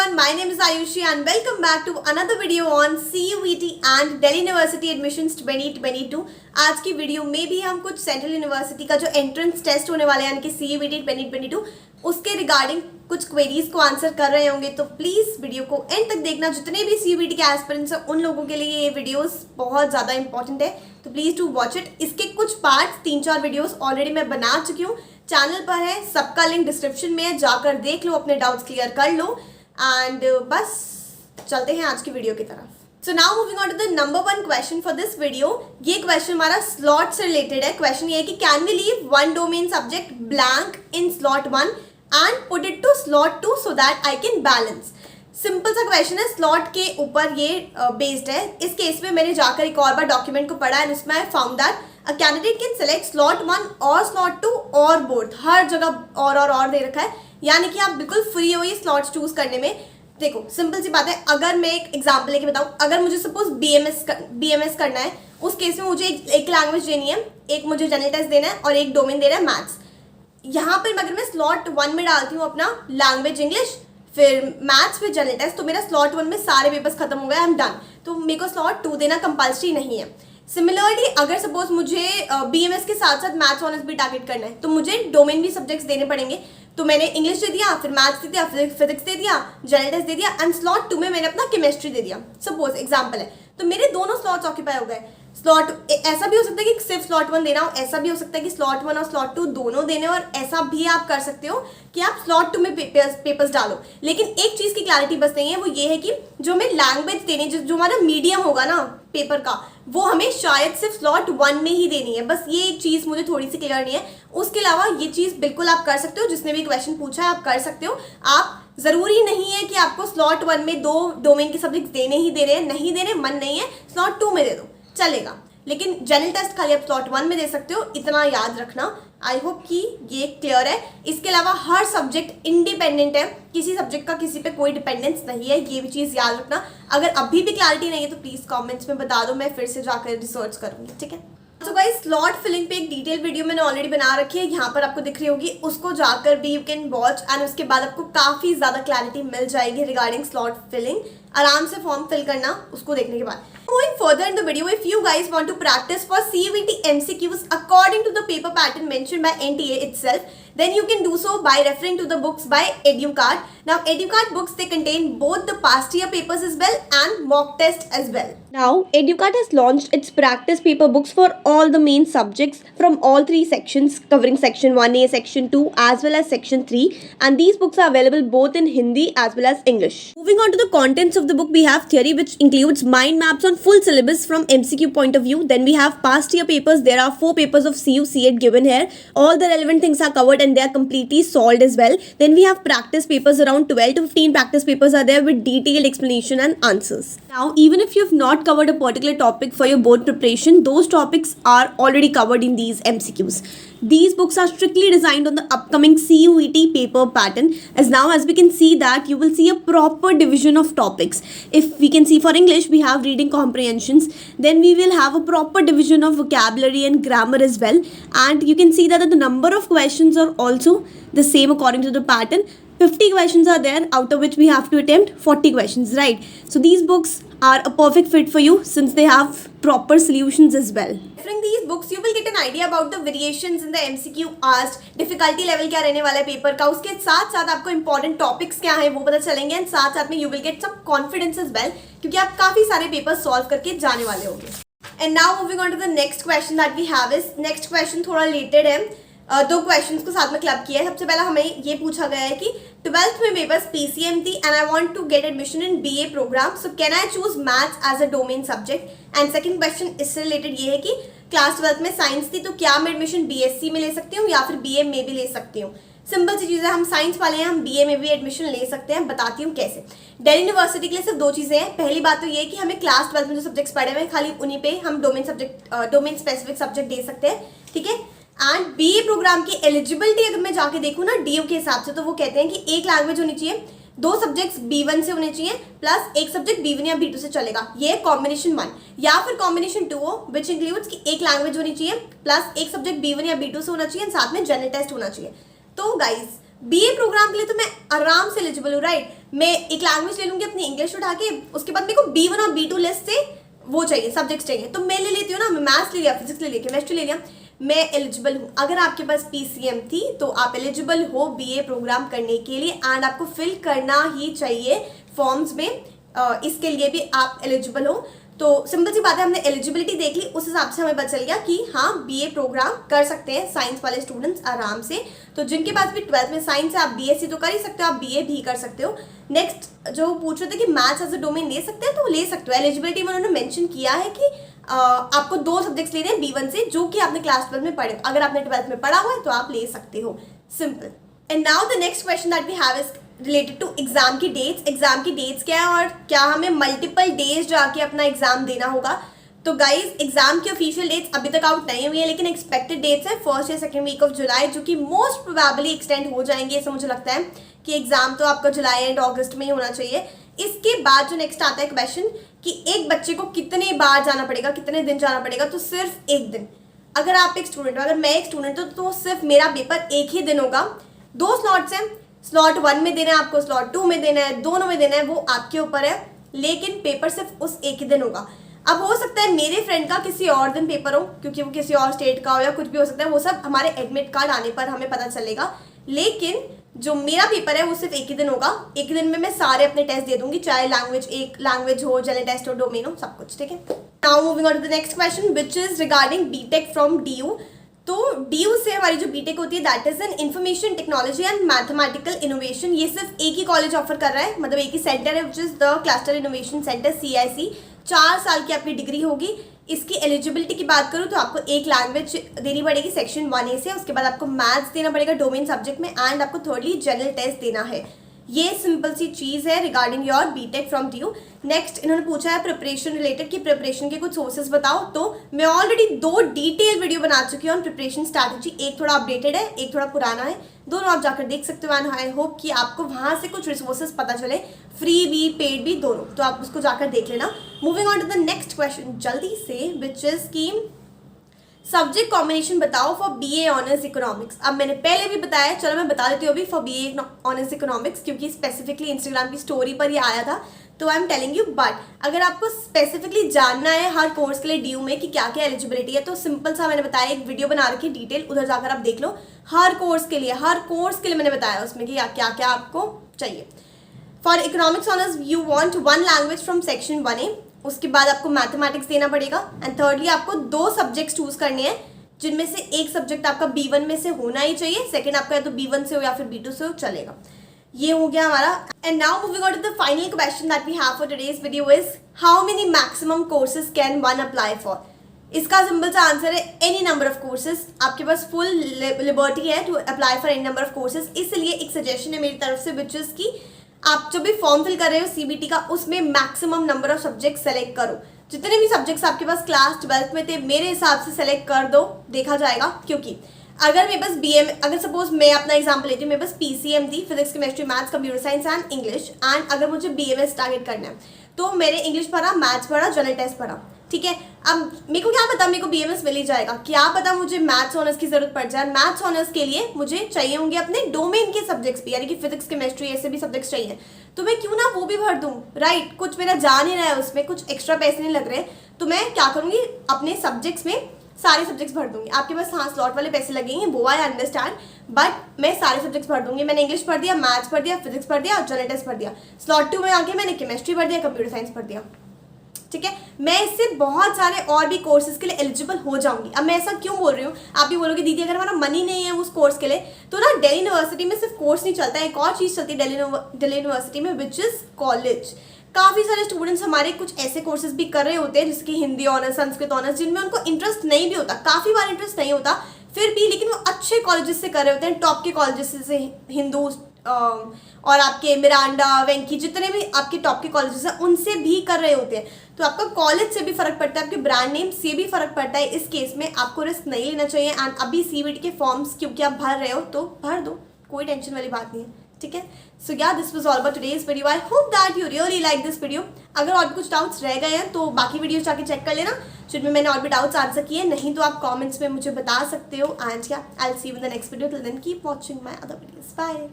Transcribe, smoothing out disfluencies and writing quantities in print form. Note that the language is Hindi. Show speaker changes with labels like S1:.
S1: everyone, my name is Ayushi and welcome back to another video on CUET and Delhi University Admissions 2022। आज की वीडियो में भी हम कुछ सेंट्रल यूनिवर्सिटी का जो एंट्रेंस टेस्ट होने वाला है यानी कि CUET 2022 उसके रिगार्डिंग कुछ क्वेरीज को आंसर कर रहे होंगे, तो प्लीज़ वीडियो को एंड तक देखना। जितने भी CUET के एस्पिरेंट्स हैं उन लोगों के लिए ये वीडियोस बहुत ज़्यादा इंपॉर्टेंट है, तो प्लीज़ टू वॉच इट। इसके कुछ पार्ट्स 3-4 वीडियोस ऑलरेडी मैं बना चुकी हूँ, चैनल पर है, सबका लिंक डिस्क्रिप्शन में है, जाकर देख लो, अपने डाउट्स क्लियर कर लो। एंड बस चलते हैं आज की वीडियो की तरफ। So now moving on to the number 1 question for this video. ये क्वेश्चन हमारा स्लॉट से रिलेटेड है। क्वेश्चन ये है कि can we leave one domain subject blank in slot 1 and put it to slot 2 so that I can balance. Simple सा क्वेश्चन है, स्लॉट के ऊपर ये बेस्ड है। इस केस में मैंने जाकर एक और बार डॉक्यूमेंट को पढ़ा एंड उसमें I found that a candidate can select slot 1 और स्लॉट 2 और बोथ। हर जगह और दे रखा है, यानी कि आप बिल्कुल फ्री हो ये स्लॉट्स चूज करने में। देखो सिंपल सी बात है, अगर मैं एक एग्जांपल लेके बताऊं, अगर मुझे सपोज BMS करना है, उस केस में मुझे एक लैंग्वेज देनी है, एक मुझे जनरल टेस्ट देना है और एक डोमेन देना है मैथ्स। यहाँ पर अगर मैं स्लॉट 1 में डालती हूँ अपना लैंग्वेज इंग्लिश, फिर मैथ्स, फिर जनरल टेस्ट, तो मेरा स्लॉट 1 में सारे पेपर्स खत्म हो गए, आई एम डन। तो मेरे को स्लॉट 2 देना कंपल्सरी नहीं है। सिमिलरली अगर सपोज मुझे BMS के साथ साथ मैथ्स ऑनर्स भी टारगेट करना है, तो मुझे डोमेन भी सब्जेक्ट्स देने पड़ेंगे। तो मैंने इंग्लिश दे दिया, फिर मैथ्स दे दिया, फिजिक्स दे दिया, जनरल टेस्ट दे दिया एंड स्लॉट 2 में मैंने अपना केमिस्ट्री दे दिया। सपोज एग्जाम्पल है, तो मेरे दोनों स्लॉट्स ऑक्यूपाई हो गए। स्लॉट ऐसा भी हो सकता है कि सिर्फ स्लॉट 1 देना हो, ऐसा भी हो सकता है कि स्लॉट 1 और स्लॉट 2 दोनों देने, और ऐसा भी आप कर सकते हो कि आप स्लॉट 2 में पेपर्स डालो। लेकिन एक चीज़ की क्लैरिटी बस नहीं है, वो ये है कि जो हमें लैंग्वेज देनी, जो हमारा मीडियम होगा ना पेपर का, वो हमें शायद सिर्फ स्लॉट 1 में ही देनी है। बस ये एक चीज़ मुझे थोड़ी सी क्लियर नहीं है। उसके अलावा ये चीज़ बिल्कुल आप कर सकते हो, जिसने भी क्वेश्चन पूछा है आप कर सकते हो। आप ज़रूरी नहीं है कि आपको स्लॉट 1 में 2 डोमेन के सब्जेक्ट देने ही दे रहे हैं, नहीं देने मन नहीं है, स्लॉट 2 में दे दो चलेगा, लेकिन जनरल टेस्ट खाली आप स्लॉट 1 में दे सकते हो, इतना याद रखना। आई होप कि ये क्लियर है। इसके अलावा हर सब्जेक्ट इंडिपेंडेंट है, किसी सब्जेक्ट का किसी पे कोई डिपेंडेंस नहीं है, ये भी चीज़ याद रखना। अगर अभी भी क्लैरिटी नहीं है तो प्लीज़ कमेंट्स में बता दो, मैं फिर से जाकर रिसर्च करूँगी, ठीक है। तो गाइस स्लॉट फिलिंग पे एक डिटेल वीडियो मैंने ऑलरेडी बना रखी है, यहाँ पर आपको दिख रही होगी, उसको जाकर भी यू कैन वॉच एंड उसके बाद आपको काफ़ी ज़्यादा क्लैरिटी मिल जाएगी रिगार्डिंग स्लॉट फिलिंग। आराम से फॉर्म फिल करना उसको देखने के बाद। Going further in the video, if you guys want to practice for CUET MCQs according to the paper pattern mentioned by NTA itself, then you can do so by referring to the books by EduCard. Now EduCard books, they contain both the past year papers as well and mock test as well. Now EduCard has launched its practice paper books for all the main subjects from all 3 sections, covering section 1A, section 2 as well as section 3, and these books are available both in Hindi as well as English. Moving on to the contents of the book, we have theory which includes mind maps on full syllabus from MCQ point of view. Then we have past year papers. There are 4 papers of CUET given here. All the relevant things are covered and they are completely solved as well. Then we have practice papers, around 12 to 15 practice papers are there with detailed explanation and answers. Now even if you have not covered a particular topic for your board preparation, those topics are already covered in these MCQs. These books are strictly designed on the upcoming CUET paper pattern, as now as we can see that you will see a proper division of topics. If we can see for English, we have reading comprehensions, then we will have a proper division of vocabulary and grammar as well, and you can see that the number of questions are also the same according to the pattern. 50 questions are there, out of which we have to attempt 40 questions, right? So these books are a perfect fit for you since they have proper solutions as well. Referring these books, you will get an idea about the variations in the MCQ asked, difficulty level क्या रहने वाला है पेपर का, उसके साथ साथ आपको important topics क्या है वो पता चलेंगे, एंड साथ साथ में you will get some confidence as well, क्योंकि आप काफ़ी सारे पेपर सॉल्व करके जाने वाले होंगे। And now moving on to the next question that we have is, next question थोड़ा related है, 2 क्वेश्चंस को साथ में क्लब किया है। सबसे पहला हमें ये पूछा गया है कि 12th में मेरे पास PCM थी and I want to get admission in BA programme, so can I choose maths as a domain subject. And second question इससे रिलेटेड ये है कि क्लास 12th में साइंस थी, तो क्या मैं एडमिशन BSc में ले सकती हूँ या फिर BA में भी ले सकती हूँ। सिंपल सी चीज़ है, हम साइंस वाले हैं, हम BA में भी एडमिशन ले सकते हैं। बताती हूँ कैसे। दिल्ली यूनिवर्सिटी के लिए सिर्फ 2 चीज़ें हैं। पहली बात तो ये है कि हमें क्लास 12th में जो सब्जेक्ट्स पढ़े हुए हैं खाली उन्हीं पे हम डोमेन स्पेसिफिक सब्जेक्ट दे सकते हैं, ठीक है। एंड BA प्रोग्राम की एलिजिबिलिटी अगर मैं जाके देखूँ ना DU के हिसाब से, तो वो कहते हैं कि एक लैंग्वेज होनी चाहिए, 2 सब्जेक्ट्स B1 से होने चाहिए प्लस एक सब्जेक्ट B1 या B2 से चलेगा। ये है कॉम्बिनेशन 1, या फिर कॉम्बिनेशन 2 हो विच इंक्लूड्स कि एक लैंग्वेज होनी चाहिए प्लस एक सब्जेक्ट B1 या B2 से होना चाहिए, साथ में जनरल टेस्ट होना चाहिए। तो गाइज बीए प्रोग्राम के लिए तो मैं आराम से एलिजिबल हूँ, राइट। मैं एक लैंग्वेज ले लूंगी अपनी इंग्लिश उठा के, उसके बाद मेरे को B1 और B2 लिस्ट से वो चाहिए, सब्जेक्ट्स चाहिए, तो मैं ले लेती हूँ ना। मैं मैथ्स ले लिया, फिजिक्स ले लिया, केमिस्ट्री ले लिया, मैं एलिजिबल हूँ। अगर आपके पास PCM थी तो आप एलिजिबल हो बीए प्रोग्राम करने के लिए, एंड आपको फिल करना ही चाहिए फॉर्म्स में, इसके लिए भी आप एलिजिबल हो। तो सिंपल सी बात है, हमने एलिजिबिलिटी देख ली, उस हिसाब से हमें पता चल गया कि हाँ बीए प्रोग्राम कर सकते हैं साइंस वाले स्टूडेंट्स आराम से। तो जिनके पास भी 12th में साइंस है, आप BSc तो कर ही सकते हो, आप BA भी कर सकते हो। नेक्स्ट जो पूछ रहे थे कि मैथ्स एज अ डोमेन ले सकते हैं, तो ले सकते हो। एलिजिबिलिटी में उन्होंने मेंशन किया है कि आपको 2 सब्जेक्ट्स लेने हैं B1 से, जो कि आपने क्लास 12 में पढ़े। अगर आपने 12th में पढ़ा हुआ है तो आप ले सकते हो, simple. And now the next question that we have is related to exam की डेट्स। एग्जाम की डेट्स क्या है और क्या हमें मल्टीपल डेज जाके अपना एग्जाम देना होगा? तो गाइज एग्जाम की ऑफिशियल डेट्स अभी तक आउट नहीं हुई है, लेकिन एक्सपेक्टेड डेट्स है 1st या 2nd वीक ऑफ जुलाई, जो कि मोस्ट प्रोबेबली एक्सटेंड हो जाएंगे। ऐसा मुझे लगता है कि एग्जाम तो आपका जुलाई एंड अगस्त में ही होना चाहिए। इसके बाद जो नेक्स्ट आता है क्वेश्चन कि एक बच्चे को कितने बार जाना पड़ेगा, कितने दिन जाना पड़ेगा? तो सिर्फ एक दिन। अगर आप एक स्टूडेंट हो, अगर मैं एक स्टूडेंट हूँ, तो सिर्फ मेरा पेपर एक ही दिन होगा। 2 स्लॉट्स हैं, स्लॉट 1 में देना है आपको, स्लॉट 2 में देना है, दोनों में देना है, वो आपके ऊपर है, लेकिन पेपर सिर्फ उस एक ही दिन होगा। अब हो सकता है मेरे फ्रेंड का किसी और दिन पेपर हो, क्योंकि वो किसी और स्टेट का हो या कुछ भी हो सकता है, वो सब हमारे एडमिट कार्ड आने पर हमें पता चलेगा। लेकिन जो मेरा पेपर है वो सिर्फ एक ही दिन होगा। एक ही दिन में मैं सारे अपने टेस्ट दे दूंगी, चाहे लैंग्वेज हो, जनरल टेस्ट हो, डोमेन हो, सब कुछ, ठीक है। Now moving on to the next question which is regarding BTech from DU। तो DU से हमारी जो बीटेक होती है that is in information technology and mathematical innovation. ये सिर्फ एक ही कॉलेज ऑफर कर रहा है, मतलब एक ही सेंटर है, which is the cluster innovation centre CIC। 4 साल की आपकी डिग्री होगी। इसकी एलिजिबिलिटी की बात करूँ तो आपको एक लैंग्वेज देनी पड़ेगी सेक्शन 1A से, उसके बाद आपको मैथ्स देना पड़ेगा डोमेन सब्जेक्ट में, एंड आपको थर्डली जनरल टेस्ट देना है। ये सिंपल सी चीज़ है regarding your BTech from DU। Next इन्होंने पूछा है प्रिपरेशन रिलेटेड कि प्रिपरेशन के कुछ सोर्सेज बताओ। तो मैं ऑलरेडी 2 डिटेल वीडियो बना चुकी हूँ ऑन प्रिपरेशन स्ट्रैटेजी। एक थोड़ा अपडेटेड है, एक थोड़ा पुराना है, दोनों आप जाकर देख सकते हो। एंड आई होप कि आपको वहाँ से कुछ रिसोर्सेज पता चले, फ्री भी पेड भी दोनों, तो आप उसको जाकर देख लेना। Moving on to the next question जल्दी से, विच इज की सब्जेक्ट कॉम्बिनेशन बताओ फॉर BA ऑनर्स इकोनॉमिक्स। अब मैंने पहले भी बताया, चलो मैं बता देती हूँ अभी फॉर BA ऑनर्स इकोनॉमिक्स, क्योंकि स्पेसिफिकली इंस्टाग्राम की स्टोरी पर ये आया था, तो I am telling you. But अगर आपको स्पेसिफिकली जानना है हर कोर्स के लिए DU में कि क्या क्या एलिजिबिलिटी है, तो सिंपल सा मैंने बताया, एक वीडियो बना रखी डिटेल, उधर जाकर आप देख लो। हर कोर्स के लिए मैंने बताया उसमें कि क्या क्या आपको चाहिए। For economics honours you want 1 language from section 1A, उसके बाद आपको मैथमेटिक्स देना पड़ेगा, एंड थर्डली आपको 2 सब्जेक्ट्स चूज करने हैं, जिनमें से एक सब्जेक्ट आपका B1 में से होना ही चाहिए, सेकंड आपका या तो B1 से हो या फिर B2 से हो, चलेगा। ये हो गया हमारा। And now moving on to the final question that we have for today's video is how many maximum courses can one apply for. इसका सिंपल सा आंसर है एनी नंबर ऑफ कोर्सेज। आपके पास फुल लिबर्टी है to apply for any number of courses. इसलिए एक सजेशन है मेरी तरफ से, विच इज की आप जब भी फॉर्म फिल कर रहे हो CBT का, उसमें maximum number of subject select करो। जितने भी सब्जेक्ट्स आपके पास क्लास 12th में थे, मेरे हिसाब से सेलेक्ट कर दो, देखा जाएगा। क्योंकि अगर मेरे पास BA में, अगर सपोज मैं अपना एग्जाम्पल लेती हूँ, मेरे पास PCM थी, physics chemistry maths computer science and English, and अगर मुझे BMS टारगेट करना है, तो मैंने इंग्लिश पढ़ा, मैथ्स पढ़ा, जनरल टेस्ट पढ़ा, ठीक है। अब मेरे को क्या पता मेरे को BMS मिल ही जाएगा, क्या पता मुझे मैथ्स ऑनर्स की जरूरत पड़ जाए। मैथ्स ऑनर्स के लिए मुझे चाहिए होंगे अपने डोमेन के सब्जेक्ट्स भी, यानी कि फिजिक्स केमिस्ट्री ऐसे भी सब्जेक्ट्स चाहिए, तो मैं क्यों ना वो भी भर दूँ, राइट। कुछ मेरा जा नहीं रहा है उसमें, कुछ एक्स्ट्रा पैसे नहीं लग रहे, तो मैं क्या करूँगी, अपने सब्जेक्ट्स में सारे सब्जेक्ट्स भर दूंगी। आपके पास हाँ स्लॉट वाले पैसे लगेंगे, वो आई अंडरस्टैंड, बट मैं सारे सब्जेक्ट्स भर दूंगी। मैंने इंग्लिश पढ़ दिया, मैथ्स पढ़ दिया, फिजिक्स पढ़ दिया और जनरल टेस्ट पढ़ दिया। स्लॉट 2 में आके मैंने केमिस्ट्री पढ़ दिया, कंप्यूटर साइंस पढ़ दिया, ठीक है। मैं इससे बहुत सारे और भी कोर्सेज के लिए एलिजिबल हो जाऊंगी। अब मैं ऐसा क्यों बोल रही हूँ, आप भी बोलोगे दीदी अगर हमारा मनी नहीं है उस कोर्स के लिए, तो ना दिल्ली यूनिवर्सिटी में सिर्फ कोर्स नहीं चलता है, एक और चीज़ चलती है दिल्ली यूनिवर्सिटी में, विच इज़ कॉलेज। काफ़ी सारे स्टूडेंट्स हमारे कुछ ऐसे कोर्सेज भी कर रहे होते हैं, जिसकी हिंदी ऑनर्स, संस्कृत ऑनर्स, जिनमें उनको इंटरेस्ट नहीं भी होता, काफ़ी बार इंटरेस्ट नहीं होता फिर भी, लेकिन वो अच्छे कॉलेजेस से कर रहे होते हैं, टॉप के कॉलेजेस से, हिंदू और आपके मिरांडा, वेंकी, जितने भी आपके टॉप के कॉलेजेस हैं उनसे भी कर रहे होते हैं। तो आपका कॉलेज से भी फर्क पड़ता है, आपके ब्रांड नेम से भी फर्क पड़ता है। इस केस में आपको रिस्क नहीं लेना चाहिए। एंड अभी CBT के फॉर्म्स क्योंकि आप भर रहे हो तो भर दो, कोई टेंशन वाली बात नहीं है, ठीक है। सो या this was all about today's video. I hope that you really like this video. अगर और भी कुछ डाउट्स रह गए हैं तो बाकी वीडियो जाके चेक कर लेना जिनमें मैंने और भी डाउट्स आंसर किए, नहीं तो आप कमेंट्स में मुझे बता सकते हो। And yeah I will see you in the next video. Till then keep watching my other videos. Bye.